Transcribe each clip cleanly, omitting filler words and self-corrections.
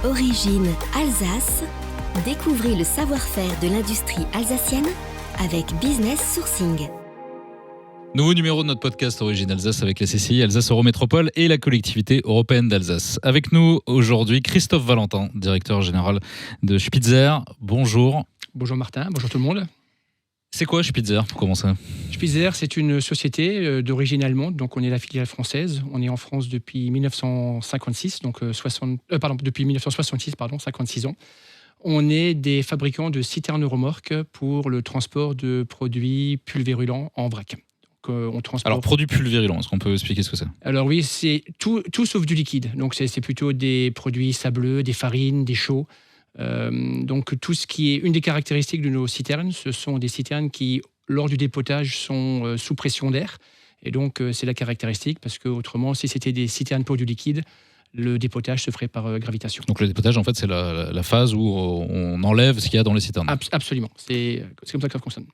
Origine Alsace. Découvrez le savoir-faire de l'industrie alsacienne avec Business Sourcing. Nouveau numéro de notre podcast Origine Alsace avec la CCI Alsace Eurométropole et la collectivité européenne d'Alsace. Avec nous aujourd'hui Christophe Valentin, directeur général de Spitzer. Bonjour. Bonjour Martin, bonjour tout le monde. C'est quoi Spitzer pour commencer ? Spitzer, c'est une société d'origine allemande, donc on est la filiale française. On est en France depuis 1956, depuis 1966, 56 ans. On est des fabricants de citernes remorques pour le transport de produits pulvérulents en vrac. Alors, produits pulvérulents, est-ce qu'on peut expliquer ce que c'est ? Alors oui, c'est tout sauf du liquide. Donc c'est plutôt des produits sableux, des farines, des chaux. Donc tout ce qui est une des caractéristiques de nos citernes, ce sont des citernes qui, lors du dépotage, sont sous pression d'air. Et donc c'est la caractéristique, parce que autrement, si c'était des citernes pour du liquide, le dépotage se ferait par gravitation. Donc le dépotage, en fait, c'est la phase où on enlève ce qu'il y a dans les citernes. Absolument, c'est comme ça que ça fonctionne.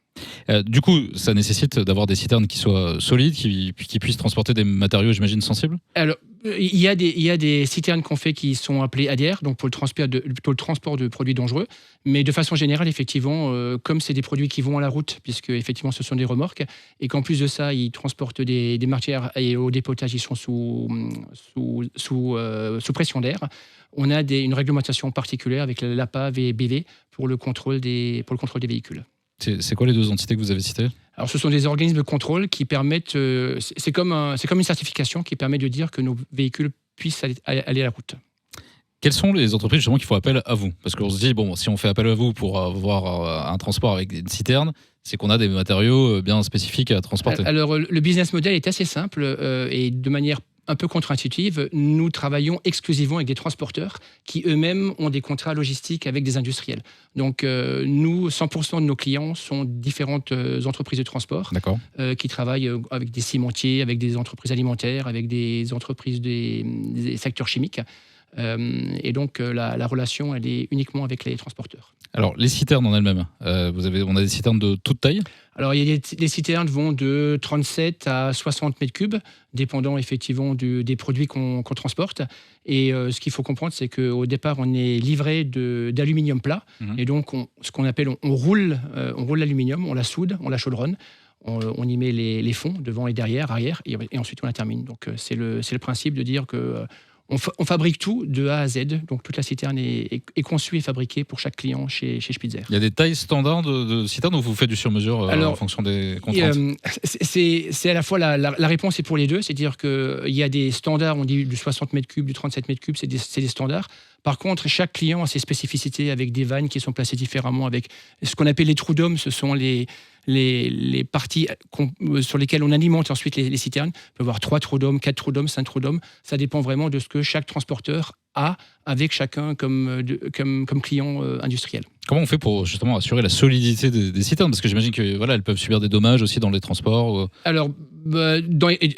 Du coup, ça nécessite d'avoir des citernes qui soient solides, qui puissent transporter des matériaux, j'imagine, sensibles ? Alors, il y a des citernes qu'on fait qui sont appelées ADR, donc pour le transport de produits dangereux. Mais de façon générale, effectivement, comme c'est des produits qui vont à la route, puisque effectivement ce sont des remorques, et qu'en plus de ça, ils transportent des matières et au dépotage, ils sont sous pression d'air, on a une réglementation particulière avec l'APA et BV pour le contrôle des véhicules. C'est quoi les deux entités que vous avez citées ? Alors, ce sont des organismes de contrôle qui permettent... c'est comme une certification qui permet de dire que nos véhicules puissent aller à la route. Quelles sont les entreprises justement qui font appel à vous ? Parce qu'on se dit, bon, si on fait appel à vous pour avoir un transport avec une citerne, c'est qu'on a des matériaux bien spécifiques à transporter. Alors, le business model est assez simple et de manière un peu contre-intuitive. Nous travaillons exclusivement avec des transporteurs qui eux-mêmes ont des contrats logistiques avec des industriels. Donc, nous, 100% de nos clients sont différentes entreprises de transport qui travaillent avec des cimentiers, avec des entreprises alimentaires, avec des entreprises des secteurs chimiques. Et donc, la relation, elle est uniquement avec les transporteurs. Alors, les citernes en elles-mêmes, on a des citernes de toute taille ? Alors, les citernes vont de 37 à 60 mètres cubes, dépendant effectivement des produits qu'on transporte. Et ce qu'il faut comprendre, c'est qu'au départ, on est livré d'aluminium plat. Et donc, ce qu'on appelle, on roule l'aluminium, on la soude, on la chaudronne. On y met les fonds, devant et derrière, arrière, et ensuite on la termine. Donc, c'est le principe de dire que... On fabrique tout de A à Z, donc toute la citerne est conçue et fabriquée pour chaque client chez Spitzer. Il y a des tailles standards de citernes ou vous faites du sur-mesure en fonction des contraintes ? C'est à la fois la réponse est pour les deux, c'est-à-dire qu'il y a des standards, on dit du 60 mètres cubes, du 37 mètres cubes, c'est des standards. Par contre, chaque client a ses spécificités avec des vannes qui sont placées différemment, avec ce qu'on appelle les trous d'hommes, ce sont les parties sur lesquelles on alimente ensuite les citernes. On peut avoir 3 trous d'hommes, 4 trous d'hommes, 5 trous d'hommes. Ça dépend vraiment de ce que chaque transporteur a avec chacun comme client industriel. Comment on fait pour justement assurer la solidité des citernes ? Parce que j'imagine que elles peuvent subir des dommages aussi dans les transports. Alors,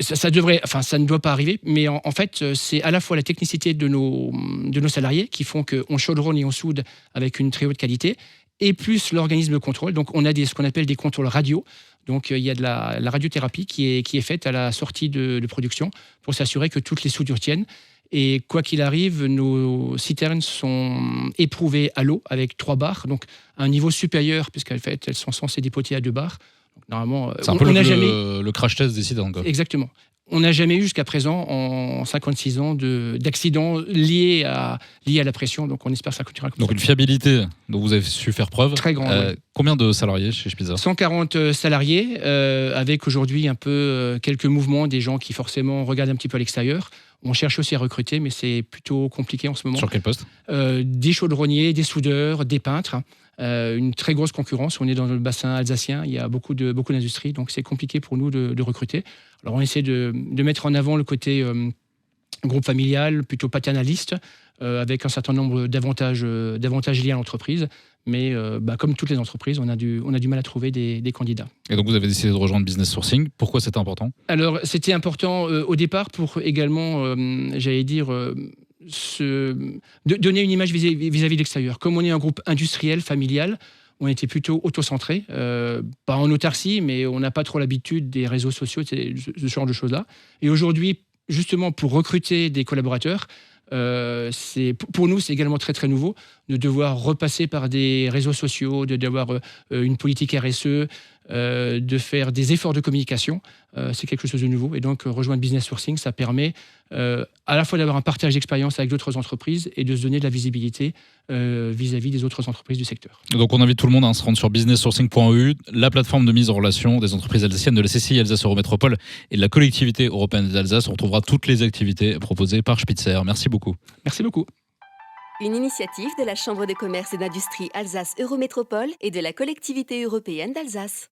ça ne doit pas arriver, mais en fait, c'est à la fois la technicité de nos salariés qui font qu'on chaudronne et on soude avec une très haute qualité, et plus l'organisme de contrôle. Donc, on a ce qu'on appelle des contrôles radio. Donc, il y a de la radiothérapie qui est faite à la sortie de production pour s'assurer que toutes les soudures tiennent. Et quoi qu'il arrive, nos citernes sont éprouvées à l'eau avec 3 bars, donc un niveau supérieur, puisqu'elles sont censées dépoter à 2 bars. Donc, normalement, c'est un peu le crash test des citernes. Exactement. On n'a jamais eu jusqu'à présent, en 56 ans, d'accidents liés à la pression. Donc, on espère que ça continuera comme ça. Donc, une fiabilité dont vous avez su faire preuve. Très grande. Oui. Combien de salariés chez Spitzer ? 140 salariés, avec aujourd'hui un peu quelques mouvements, des gens qui forcément regardent un petit peu à l'extérieur. On cherche aussi à recruter, mais c'est plutôt compliqué en ce moment. Sur quel poste ? Des chaudronniers, des soudeurs, des peintres. Une très grosse concurrence. On est dans le bassin alsacien, il y a beaucoup d'industries, donc c'est compliqué pour nous de recruter. Alors on essaie de mettre en avant le côté groupe familial, plutôt paternaliste, avec un certain nombre d'avantages liés à l'entreprise. Mais comme toutes les entreprises, on a du mal à trouver des candidats. Et donc vous avez décidé de rejoindre Business Sourcing. Pourquoi c'était important ? Alors c'était important au départ pour également, donner une image vis-à-vis de l'extérieur. Comme on est un groupe industriel, familial, on était plutôt auto-centré, pas en autarcie, mais on n'a pas trop l'habitude des réseaux sociaux, ce genre de choses-là. Et aujourd'hui, justement pour recruter des collaborateurs, Pour nous, c'est également très très nouveau de devoir repasser par des réseaux sociaux, de devoir une politique RSE, de faire des efforts de communication. C'est quelque chose de nouveau. Et donc, rejoindre Business Sourcing, ça permet à la fois d'avoir un partage d'expérience avec d'autres entreprises et de se donner de la visibilité vis-à-vis des autres entreprises du secteur. Donc on invite tout le monde à se rendre sur businesssourcing.eu, la plateforme de mise en relation des entreprises alsaciennes de la CCI Alsace Eurométropole et de la collectivité européenne d'Alsace. On retrouvera toutes les activités proposées par Spitzer. Merci beaucoup. Merci beaucoup. Une initiative de la Chambre de commerce et d'industrie Alsace Eurométropole et de la collectivité européenne d'Alsace.